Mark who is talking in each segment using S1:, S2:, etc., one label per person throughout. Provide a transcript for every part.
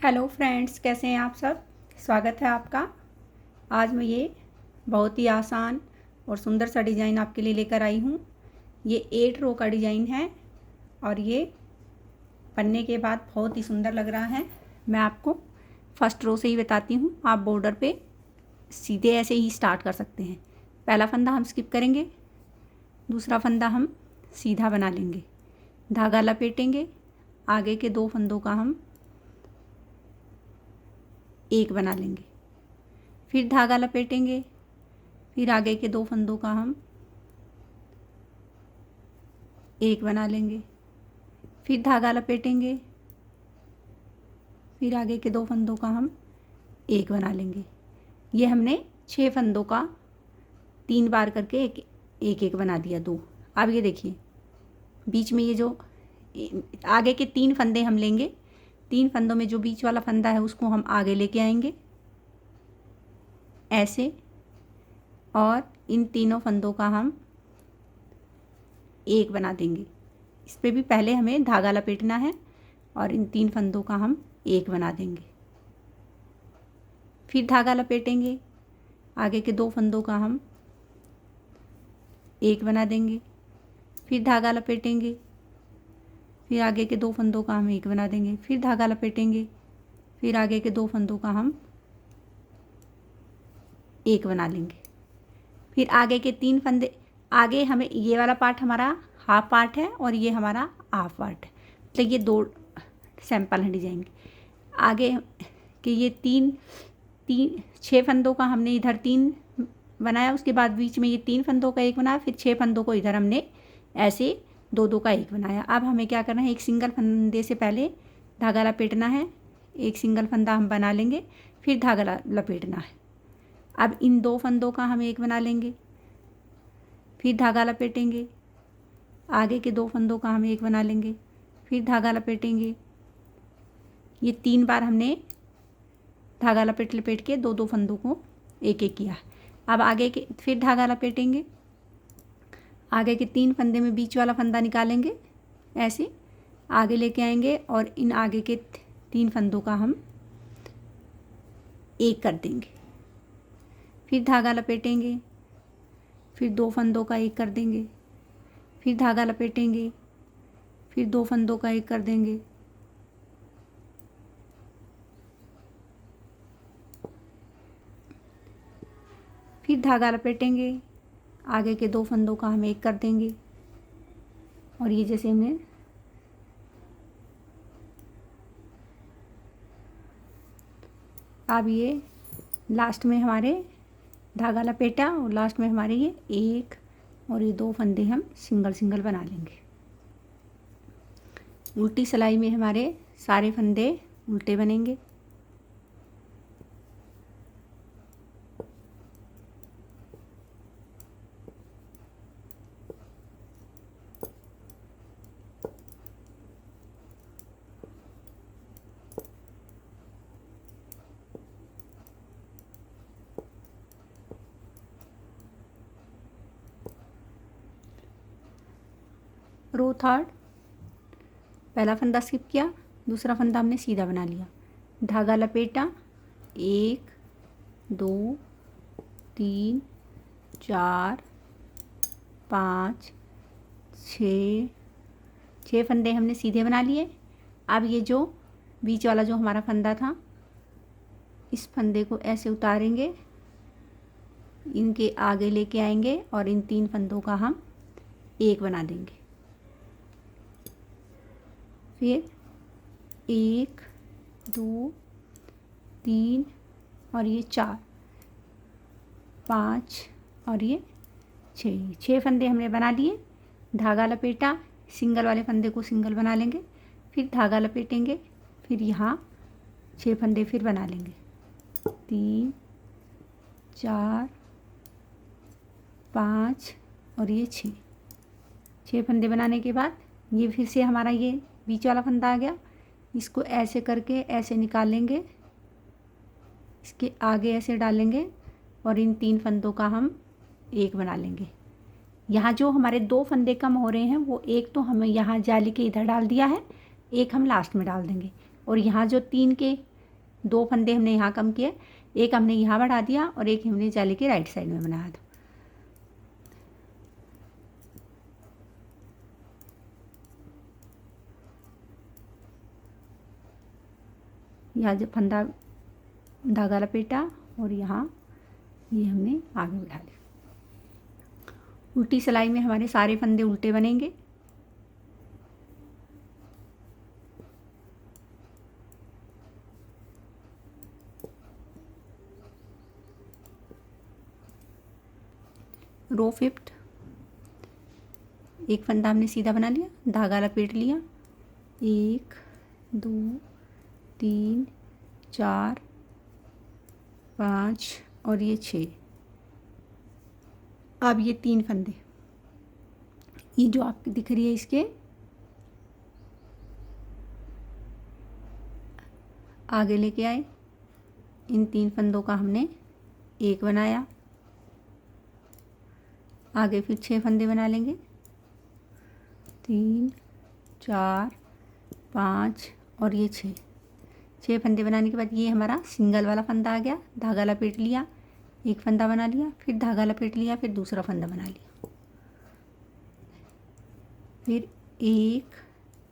S1: Hello friends, कैसे हैं आप सब। स्वागत है आपका। आज मैं ये बहुत ही आसान और सुंदर सा डिज़ाइन आपके लिए लेकर आई हूँ। ये 8 रो का डिज़ाइन है और ये बनने के बाद बहुत ही सुंदर लग रहा है। मैं आपको फर्स्ट रो से ही बताती हूँ। आप बॉर्डर पे सीधे ऐसे ही स्टार्ट कर सकते हैं। पहला फंदा हम स्किप करेंगे, दूसरा फंदा हम सीधा बना लेंगे, धागा लपेटेंगे, आगे के 2 फंदों का हम एक बना लेंगे, फिर धागा लपेटेंगे, फिर आगे के 2 फंदों का हम एक बना लेंगे, फिर धागा लपेटेंगे, फिर आगे के 2 फंदों का हम एक बना लेंगे। ये हमने 6 फंदों का 3 बार करके एक एक बना दिया 2। अब ये देखिए बीच में ये जो आगे के 3 फंदे हम लेंगे, 3 फंदों में जो बीच वाला फंदा है उसको हम आगे लेके आएंगे ऐसे, और इन तीनों फंदों का हम एक बना देंगे। इस पे भी पहले हमें धागा लपेटना है और इन 3 फंदों का हम एक बना देंगे, फिर धागा लपेटेंगे, आगे के 2 फंदों का हम एक बना देंगे, फिर धागा लपेटेंगे, फिर आगे के 2 फंदों का हम एक बना देंगे, फिर धागा लपेटेंगे, फिर आगे के 2 फंदों का हम एक बना लेंगे, फिर आगे के 3 फंदे। आगे हमें ये वाला पार्ट हमारा हाफ पार्ट है और ये हमारा हाफ पार्ट है, मतलब ये 2 सैंपल हैं डिजाइन के। आगे के ये 6 फंदों का हमने इधर 3 बनाया, उसके बाद बीच में ये 3 फंदों का एक बनाया, फिर 6 फंदों को इधर हमने ऐसे 2-2 का एक बनाया। अब हमें क्या करना है, एक सिंगल फंदे से पहले धागा लपेटना है, एक सिंगल फंदा हम बना लेंगे, फिर धागा लपेटना है। अब इन 2 फंदों का हम एक बना लेंगे, फिर धागा लपेटेंगे, आगे के 2 फंदों का हम एक बना लेंगे, फिर धागा लपेटेंगे। ये 3 बार हमने धागा लपेट के 2-2 फंदों को एक एक किया। अब आगे के फिर धागा लपेटेंगे, आगे के 3 फंदे में बीच वाला फंदा निकालेंगे, ऐसे आगे लेके आएंगे और इन आगे के 3 फंदों का हम एक कर देंगे, फिर धागा लपेटेंगे, फिर 2 फंदों का एक कर देंगे, फिर धागा लपेटेंगे, फिर 2 फंदों का एक कर देंगे, फिर धागा लपेटेंगे, आगे के 2 फंदों का हम एक कर देंगे, और ये जैसे हमने अब ये लास्ट में हमारे धागा लपेटा और लास्ट में हमारे ये 1 और ये 2 फंदे हम सिंगल सिंगल बना लेंगे। उल्टी सिलाई में हमारे सारे फंदे उल्टे बनेंगे। रो थर्ड, पहला फंदा स्किप किया, दूसरा फंदा हमने सीधा बना लिया, धागा लपेटा, 1 2 3 4 5 6 फंदे हमने सीधे बना लिए। अब ये जो बीच वाला जो हमारा फंदा था, इस फंदे को ऐसे उतारेंगे, इनके आगे लेके आएंगे और इन 3 फंदों का हम एक बना देंगे, फिर 1 2 3 और ये 4 5 और ये 6 फंदे हमने बना लिए। धागा लपेटा, सिंगल वाले फंदे को सिंगल बना लेंगे, फिर धागा लपेटेंगे, फिर यहाँ 6 फंदे फिर बना लेंगे, 3 4 5 और ये 6 फंदे बनाने के बाद ये फिर से हमारा ये बीच वाला फंदा आ गया, इसको ऐसे करके ऐसे निकालेंगे, इसके आगे ऐसे डालेंगे और इन 3 फंदों का हम एक बना लेंगे। यहाँ जो हमारे 2 फंदे कम हो रहे हैं वो एक तो हमें यहाँ जाली के इधर डाल दिया है, एक हम लास्ट में डाल देंगे, और यहाँ जो 3 के 2 फंदे हमने यहाँ कम किए, एक हमने यहाँ बढ़ा दिया और एक हमने जाली के राइट साइड में बनाया था। यहाँ जो फंदा धागा लपेटा और यहाँ ये हमने आगे बढ़ा लिया। उल्टी सिलाई में हमारे सारे फंदे उल्टे बनेंगे। रो 5 एक फंदा हमने सीधा बना लिया, धागा लपेट लिया, 1 2 3 4 5 और ये 6। अब ये 3 फंदे, ये जो आपकी दिख रही है इसके आगे लेके आए, इन 3 फंदों का हमने एक बनाया, आगे फिर 6 फंदे बना लेंगे, 3 4 5 और ये 6 फंदे बनाने के बाद ये हमारा सिंगल वाला फंदा आ गया, धागा लपेट लिया, एक फंदा बना लिया, फिर धागा लपेट लिया, फिर दूसरा फंदा बना लिया, फिर 1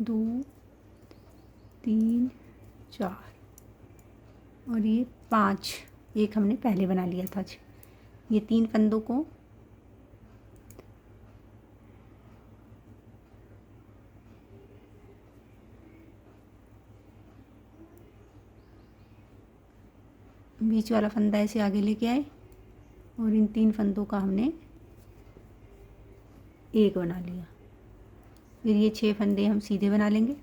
S1: 2 3 4 और ये 5, एक हमने पहले बना लिया था। ये 3 फंदों को बीच वाला फंदा ऐसे आगे लेके आए और इन 3 फंदों का हमने एक बना लिया। फिर ये 6 फंदे हम सीधे बना लेंगे,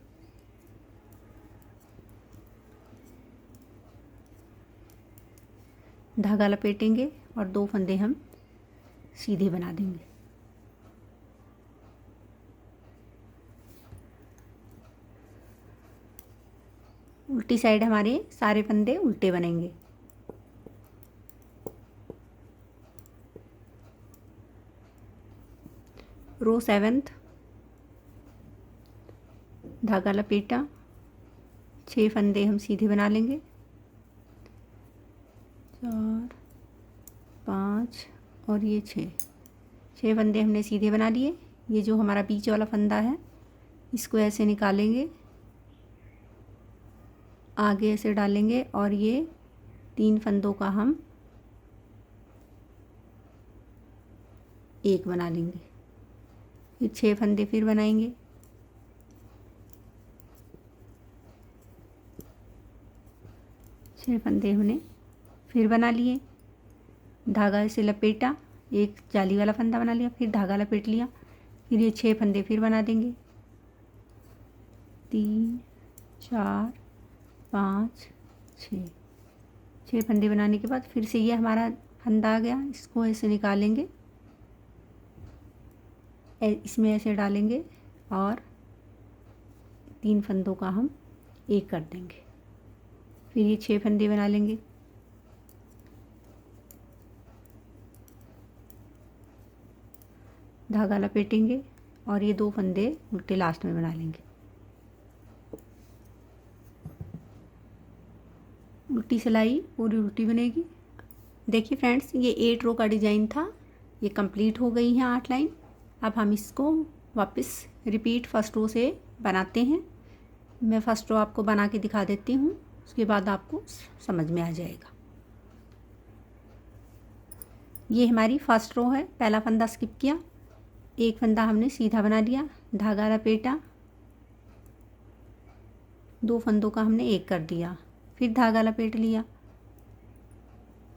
S1: धागा लपेटेंगे और 2 फंदे हम सीधे बना देंगे। उल्टी साइड हमारे सारे फंदे उल्टे बनेंगे। रो 7 धागा लपेटा, 6 फंदे हम सीधे बना लेंगे, 4 5 और ये 6 फंदे हमने सीधे बना लिए। ये जो हमारा बीच वाला फंदा है इसको ऐसे निकालेंगे, आगे ऐसे डालेंगे और ये 3 फंदों का हम एक बना लेंगे। फिर 6 फंदे फिर बनाएंगे, छः फंदे हमने फिर बना लिए, धागा ऐसे लपेटा, एक जाली वाला फंदा बना लिया, फिर धागा लपेट लिया, फिर ये 6 फंदे फिर बना देंगे, 3 4 5 6 फंदे बनाने के बाद फिर से ये हमारा फंदा आ गया, इसको ऐसे निकालेंगे, इसमें ऐसे डालेंगे और 3 फंदों का हम एक कर देंगे। फिर ये 6 फंदे बना लेंगे, धागा लपेटेंगे और ये 2 फंदे उल्टे लास्ट में बना लेंगे। उल्टी सिलाई पूरी उल्टी बनेगी। देखिए फ्रेंड्स, ये 8 रो का डिज़ाइन था, ये कंप्लीट हो गई है 8 लाइन। अब हम इसको वापस रिपीट फर्स्ट रो से बनाते हैं। मैं फर्स्ट रो आपको बना के दिखा देती हूँ, उसके बाद आपको समझ में आ जाएगा। ये हमारी फर्स्ट रो है, पहला फंदा स्किप किया, एक फंदा हमने सीधा बना लिया, धागा लपेटा, 2 फंदों का हमने एक कर दिया, फिर धागा लपेट लिया,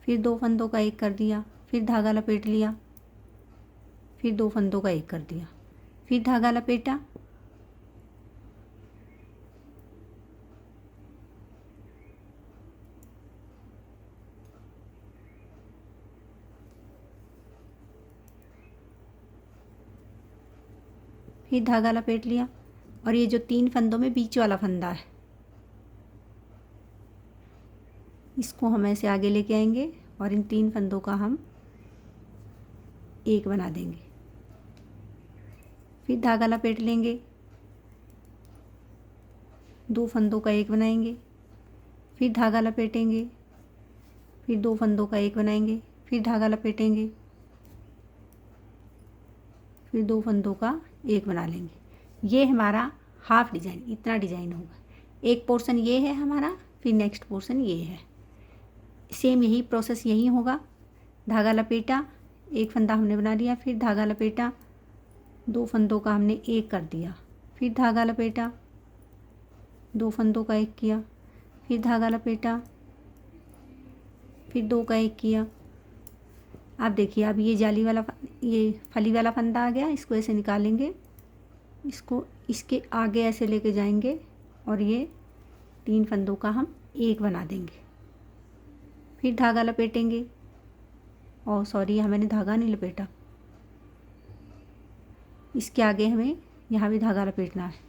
S1: फिर 2 फंदों का एक कर दिया, फिर धागा लपेट लिया, फिर 2 फंदों का एक कर दिया, फिर धागा लपेटा, फिर धागा लपेट लिया। और ये जो 3 फंदों में बीच वाला फंदा है इसको हम ऐसे आगे लेके आएंगे और इन 3 फंदों का हम एक बना देंगे, फिर धागा लपेट लेंगे, 2 फंदों का एक बनाएंगे, फिर धागा लपेटेंगे, फिर 2 फंदों का एक बनाएंगे, फिर धागा लपेटेंगे, फिर 2 फंदों का एक बना लेंगे। ये हमारा हाफ डिजाइन, इतना डिजाइन होगा। एक पोर्शन ये है हमारा, फिर नेक्स्ट पोर्शन ये है। सेम यही प्रोसेस यही होगा। धागा लपेटा, एक फंदा हमने बना लिया, फिर धागा लपेटा, 2 फंदों का हमने एक कर दिया, फिर धागा लपेटा, 2 फंदों का एक किया, फिर धागा लपेटा, फिर 2 का एक किया। अब देखिए, अब ये जाली वाला, ये फली वाला फंदा आ गया, इसको ऐसे निकालेंगे, इसको इसके आगे ऐसे लेके जाएंगे और ये 3 फंदों का हम एक बना देंगे। फिर धागा लपेटेंगे, और सॉरी मैंने धागा नहीं लपेटा, इसके आगे हमें यहाँ भी धागा लपेटना है।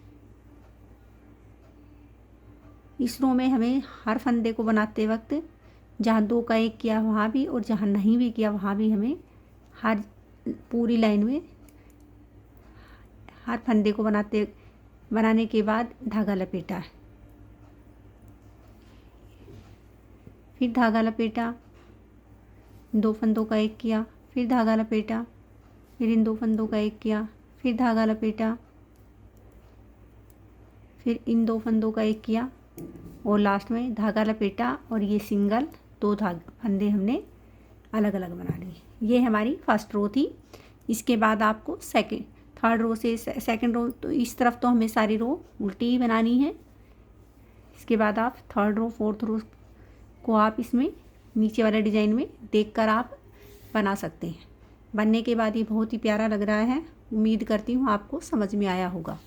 S1: इस रो में हमें हर फंदे को बनाते वक्त जहाँ 2 का एक किया वहाँ भी, और जहाँ नहीं भी किया वहाँ भी हमें हर पूरी लाइन में हर फंदे को बनाने के बाद धागा लपेटा है। फिर धागा लपेटा, 2 फंदों का एक किया, फिर धागा लपेटा, फिर इन 2 फंदों का एक किया, फिर धागा लपेटा, फिर इन 2 फंदों का एक किया, और लास्ट में धागा लपेटा, और ये सिंगल 2 फंदे हमने अलग अलग बना लिए। ये हमारी फर्स्ट रो थी। इसके बाद आपको थर्ड रो से सेकंड रो, तो इस तरफ तो हमें सारी रो उल्टी ही बनानी है। इसके बाद आप थर्ड रो फोर्थ रो को आप इसमें नीचे वाले डिज़ाइन में देखकर आप बना सकते हैं। बनने के बाद ये बहुत ही प्यारा लग रहा है। उम्मीद करती हूँ आपको समझ में आया होगा।